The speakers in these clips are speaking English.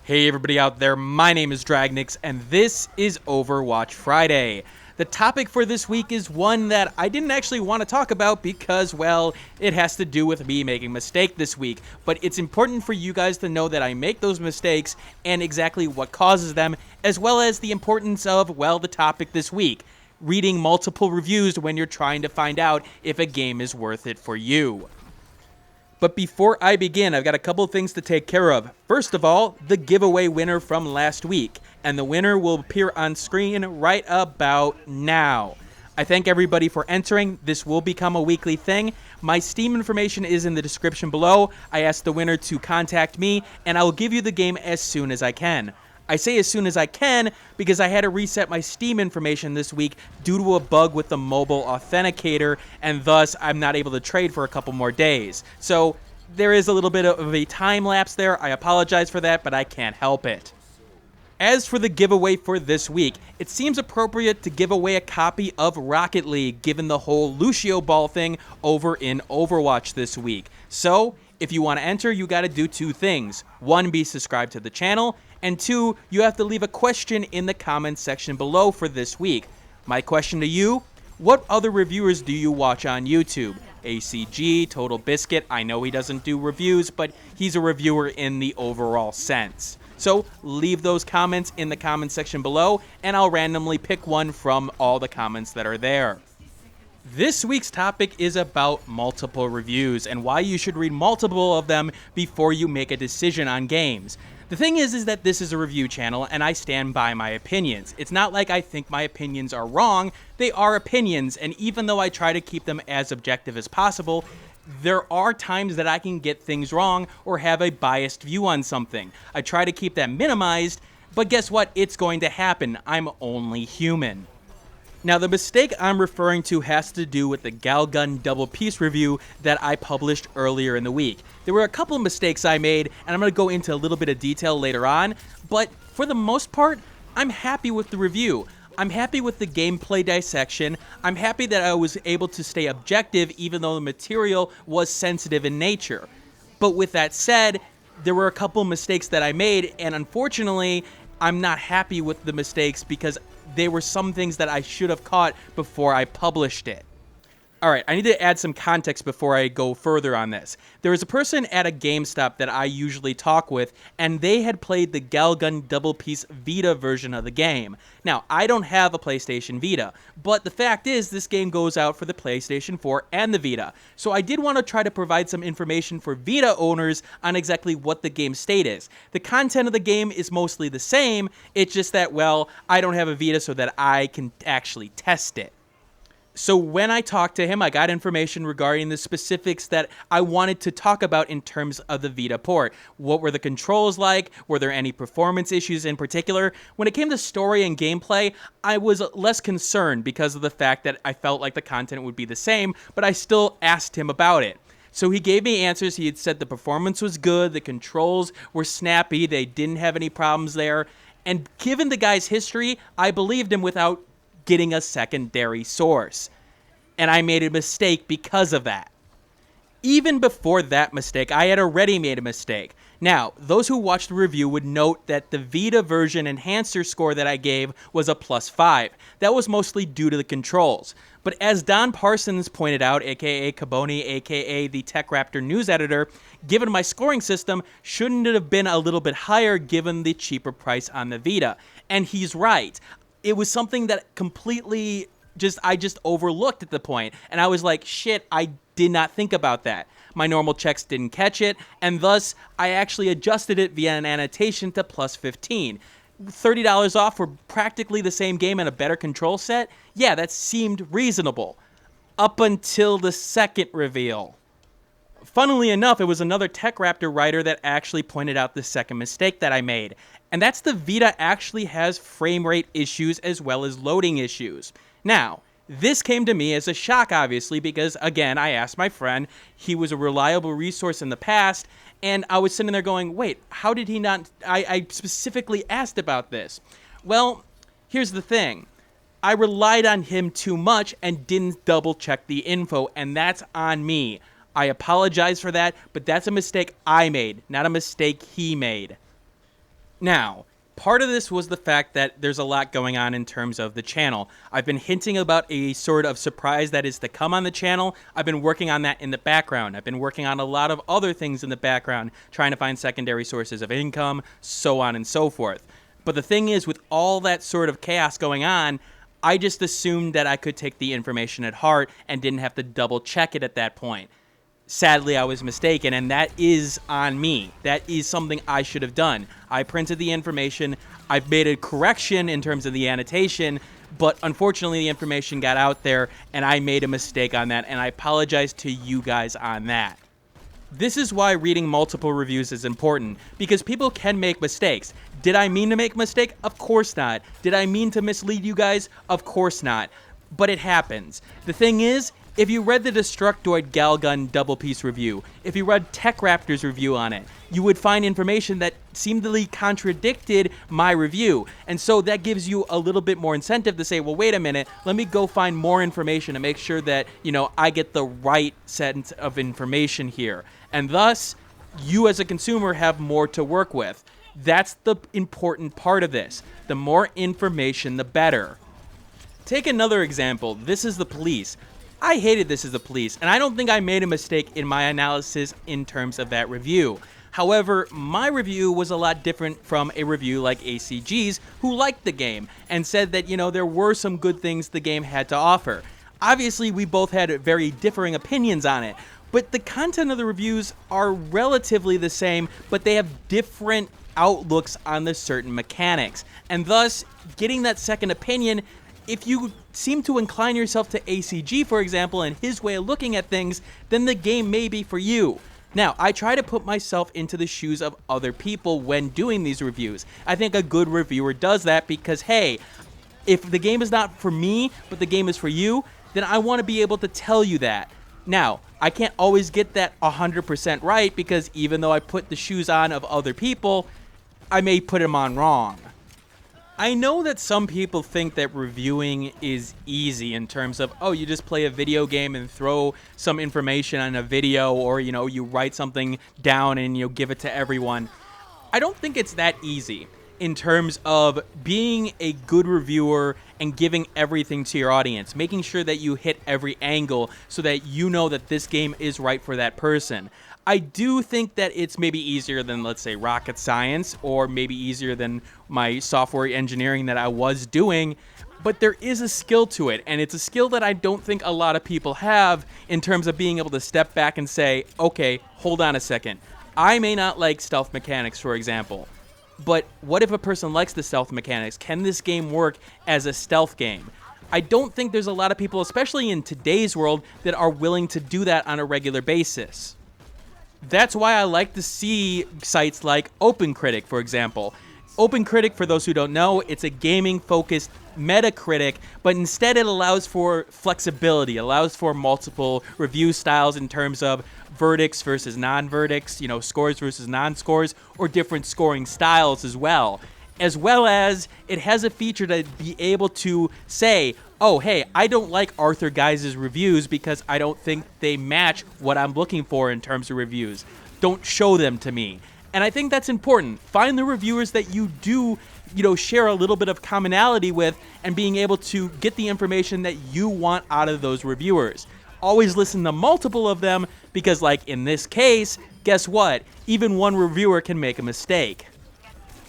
Hey everybody out there, my name is Dragnix, and this is Overwatch Friday. The topic for this week is one that I didn't actually want to talk about because, well, it has to do with me making a mistake this week. But it's important for you guys to know that I make those mistakes and exactly what causes them, as well as the importance of, well, the topic this week. Reading multiple reviews when you're trying to find out if a game is worth it for you. But before I begin, I've got a couple things to take care of. First of all, the giveaway winner from last week, and the winner will appear on screen right about now. I thank everybody for entering. This will become a weekly thing. My Steam information is in the description below. I asked the winner to contact me, and I will give you the game as soon as I can. I say as soon as I can because I had to reset my Steam information this week due to a bug with the mobile authenticator, and thus I'm not able to trade for a couple more days. So there is a little bit of a time lapse there. I apologize for that, but I can't help it. As for the giveaway for this week, it seems appropriate to give away a copy of Rocket League given the whole Lucio Ball thing over in Overwatch this week. So if you want to enter, you got to do two things. One, be subscribed to the channel, and two, you have to leave a question in the comments section below for this week. My question to you, what other reviewers do you watch on YouTube? ACG, Total Biscuit, I know he doesn't do reviews, but he's a reviewer in the overall sense. So leave those comments in the comment section below, and I'll randomly pick one from all the comments that are there. This week's topic is about multiple reviews and why you should read multiple of them before you make a decision on games. The thing is that this is a review channel and I stand by my opinions. It's not like I think my opinions are wrong, they are opinions, and even though I try to keep them as objective as possible, there are times that I can get things wrong or have a biased view on something. I try to keep that minimized, but guess what? It's going to happen. I'm only human. Now, the mistake I'm referring to has to do with the Galgun double piece review that I published earlier in the week. There were a couple of mistakes I made, and I'm going to go into a little bit of detail later on, but for the most part, I'm happy with the review. I'm happy with the gameplay dissection. I'm happy that I was able to stay objective even though the material was sensitive in nature. But with that said, there were a couple of mistakes that I made, and unfortunately, I'm not happy with the mistakes because they were some things that I should have caught before I published it. Alright, I need to add some context before I go further on this. There was a person at a GameStop that I usually talk with, and they had played the Galgun double piece Vita version of the game. Now, I don't have a PlayStation Vita, but the fact is this game goes out for the PlayStation 4 and the Vita. So I did want to try to provide some information for Vita owners on exactly what the game's state is. The content of the game is mostly the same, it's just that, well, I don't have a Vita so that I can actually test it. So when I talked to him, I got information regarding the specifics that I wanted to talk about in terms of the Vita port. What were the controls like? Were there any performance issues in particular? When it came to story and gameplay, I was less concerned because of the fact that I felt like the content would be the same, but I still asked him about it. So he gave me answers. He had said the performance was good, the controls were snappy, they didn't have any problems there. And given the guy's history, I believed him without getting a secondary source. And I made a mistake because of that. Even before that mistake, I had already made a mistake. Now, those who watched the review would note that the Vita version enhancer score that I gave was a +5. That was mostly due to the controls. But as Don Parsons pointed out, aka Caboni, aka the Tech Raptor news editor, given my scoring system, shouldn't it have been a little bit higher given the cheaper price on the Vita? And he's right. It was something that completely I just overlooked at the point. And I was like, shit, I did not think about that. My normal checks didn't catch it, and thus I actually adjusted it via an annotation to +15. $30 off for practically the same game and a better control set? Yeah, that seemed reasonable. Up until the second reveal. Funnily enough, it was another Tech Raptor writer that actually pointed out the second mistake that I made. And that's the Vita actually has frame rate issues as well as loading issues. Now, this came to me as a shock, obviously, because, again, I asked my friend, he was a reliable resource in the past, and I was sitting there going, wait, how did he not, I specifically asked about this. Well, here's the thing. I relied on him too much and didn't double check the info, and that's on me. I apologize for that, but that's a mistake I made, not a mistake he made. Now, part of this was the fact that there's a lot going on in terms of the channel. I've been hinting about a sort of surprise that is to come on the channel. I've been working on that in the background. I've been working on a lot of other things in the background, trying to find secondary sources of income, so on and so forth. But the thing is, with all that sort of chaos going on, I just assumed that I could take the information at heart and didn't have to double check it at that point. Sadly, I was mistaken, and that is on me. That is something I should have done. I printed the information, I've made a correction in terms of the annotation, but unfortunately the information got out there, and I made a mistake on that, and I apologize to you guys on that. This is why reading multiple reviews is important, because people can make mistakes. Did I mean to make a mistake? Of course not. Did I mean to mislead you guys? Of course not. But it happens. The thing is, if you read the Destructoid Galgun double piece review, if you read Tech Raptor's review on it, you would find information that seemingly contradicted my review. And so that gives you a little bit more incentive to say, well, wait a minute, let me go find more information to make sure that, I get the right set of information here. And thus, you as a consumer have more to work with. That's the important part of this. The more information, the better. Take another example. This is the police. I hated This Is the Police, and I don't think I made a mistake in my analysis in terms of that review. However, my review was a lot different from a review like ACG's, who liked the game and said that, there were some good things the game had to offer. Obviously, we both had very differing opinions on it, but the content of the reviews are relatively the same, but they have different outlooks on the certain mechanics. And thus, getting that second opinion, if you seem to incline yourself to ACG, for example, and his way of looking at things, then the game may be for you. Now, I try to put myself into the shoes of other people when doing these reviews. I think a good reviewer does that because, hey, if the game is not for me, but the game is for you, then I want to be able to tell you that. Now, I can't always get that 100% right because even though I put the shoes on of other people, I may put them on wrong. I know that some people think that reviewing is easy in terms of, you just play a video game and throw some information on a video, or, you write something down and, give it to everyone. I don't think it's that easy in terms of being a good reviewer and giving everything to your audience, making sure that you hit every angle so that you know that this game is right for that person. I do think that it's maybe easier than, let's say, rocket science, or maybe easier than my software engineering that I was doing, but there is a skill to it, and it's a skill that I don't think a lot of people have in terms of being able to step back and say, okay, hold on a second. I may not like stealth mechanics, for example, but what if a person likes the stealth mechanics? Can this game work as a stealth game? I don't think there's a lot of people, especially in today's world, that are willing to do that on a regular basis. That's why I like to see sites like OpenCritic, for example. OpenCritic, for those who don't know, it's a gaming-focused Metacritic, but instead it allows for flexibility, allows for multiple review styles in terms of verdicts versus non-verdicts, scores versus non-scores, or different scoring styles as well as it has a feature to be able to say, oh, hey, I don't like Arthur Guys' reviews because I don't think they match what I'm looking for in terms of reviews. Don't show them to me. And I think that's important. Find the reviewers that you do, share a little bit of commonality with, and being able to get the information that you want out of those reviewers. Always listen to multiple of them because, like in this case, guess what? Even one reviewer can make a mistake.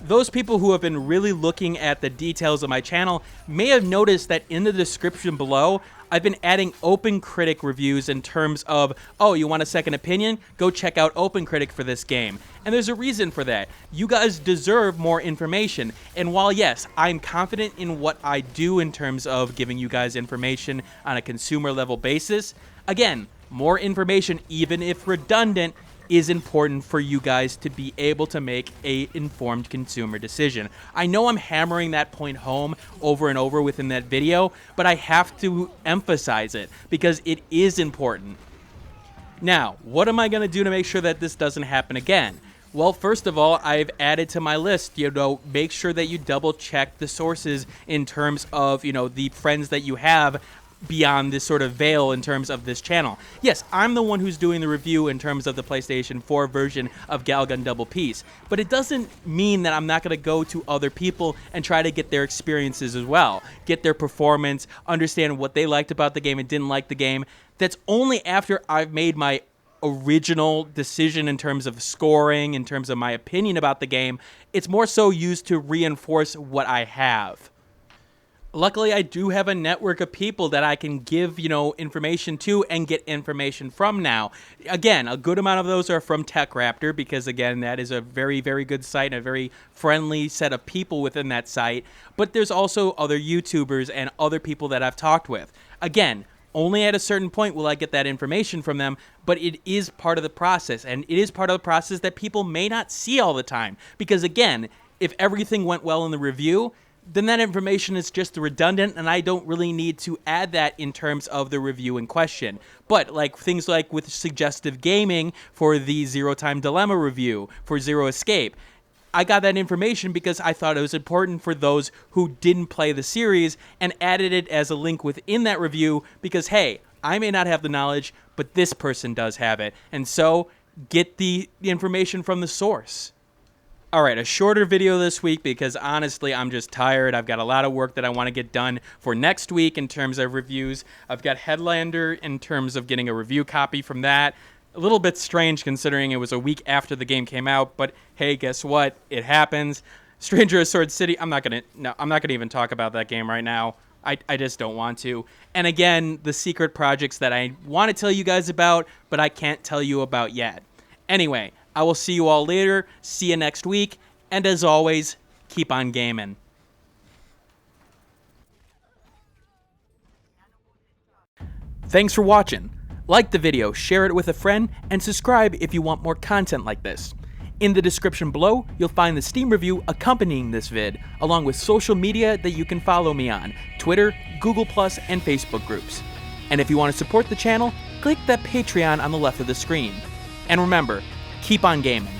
Those people who have been really looking at the details of my channel may have noticed that in the description below, I've been adding OpenCritic reviews in terms of, you want a second opinion? Go check out OpenCritic for this game. And there's a reason for that. You guys deserve more information. And while, yes, I'm confident in what I do in terms of giving you guys information on a consumer level basis, again, more information, even if redundant, is important for you guys to be able to make a informed consumer decision. I know I'm hammering that point home over and over within that video, but I have to emphasize it because it is important. Now, what am I going to do to make sure that this doesn't happen again? Well, first of all, I've added to my list, make sure that you double check the sources in terms of, the friends that you have beyond this sort of veil in terms of this channel. Yes, I'm the one who's doing the review in terms of the PlayStation 4 version of Galgun Double Peace, but it doesn't mean that I'm not going to go to other people and try to get their experiences as well, get their performance, understand what they liked about the game and didn't like the game. That's only after I've made my original decision in terms of scoring, in terms of my opinion about the game. It's more so used to reinforce what I have. Luckily, I do have a network of people that I can give, information to and get information from now. Again, a good amount of those are from TechRaptor because, again, that is a very, very good site and a very friendly set of people within that site. But there's also other YouTubers and other people that I've talked with. Again, only at a certain point will I get that information from them, but it is part of the process, and it is part of the process that people may not see all the time. Because, again, if everything went well in the review, then that information is just redundant, and I don't really need to add that in terms of the review in question. But like things like with suggestive gaming for the Zero Time Dilemma review, for Zero Escape, I got that information because I thought it was important for those who didn't play the series and added it as a link within that review because, hey, I may not have the knowledge, but this person does have it. And so get the information from the source. Alright, a shorter video this week because honestly I'm just tired. I've got a lot of work that I want to get done for next week in terms of reviews. I've got Headlander in terms of getting a review copy from that. A little bit strange considering it was a week after the game came out, but hey, guess what? It happens. Stranger of Sword City, I'm not gonna even talk about that game right now. I just don't want to. And again, the secret projects that I want to tell you guys about, but I can't tell you about yet. Anyway, I will see you all later, see you next week, and as always, keep on gaming. Thanks for watching. Like the video, share it with a friend, and subscribe if you want more content like this. In the description below, you'll find the Steam review accompanying this vid, along with social media that you can follow me on, Twitter, Google+, and Facebook groups. And if you want to support the channel, click that Patreon on the left of the screen. And remember, keep on gaming.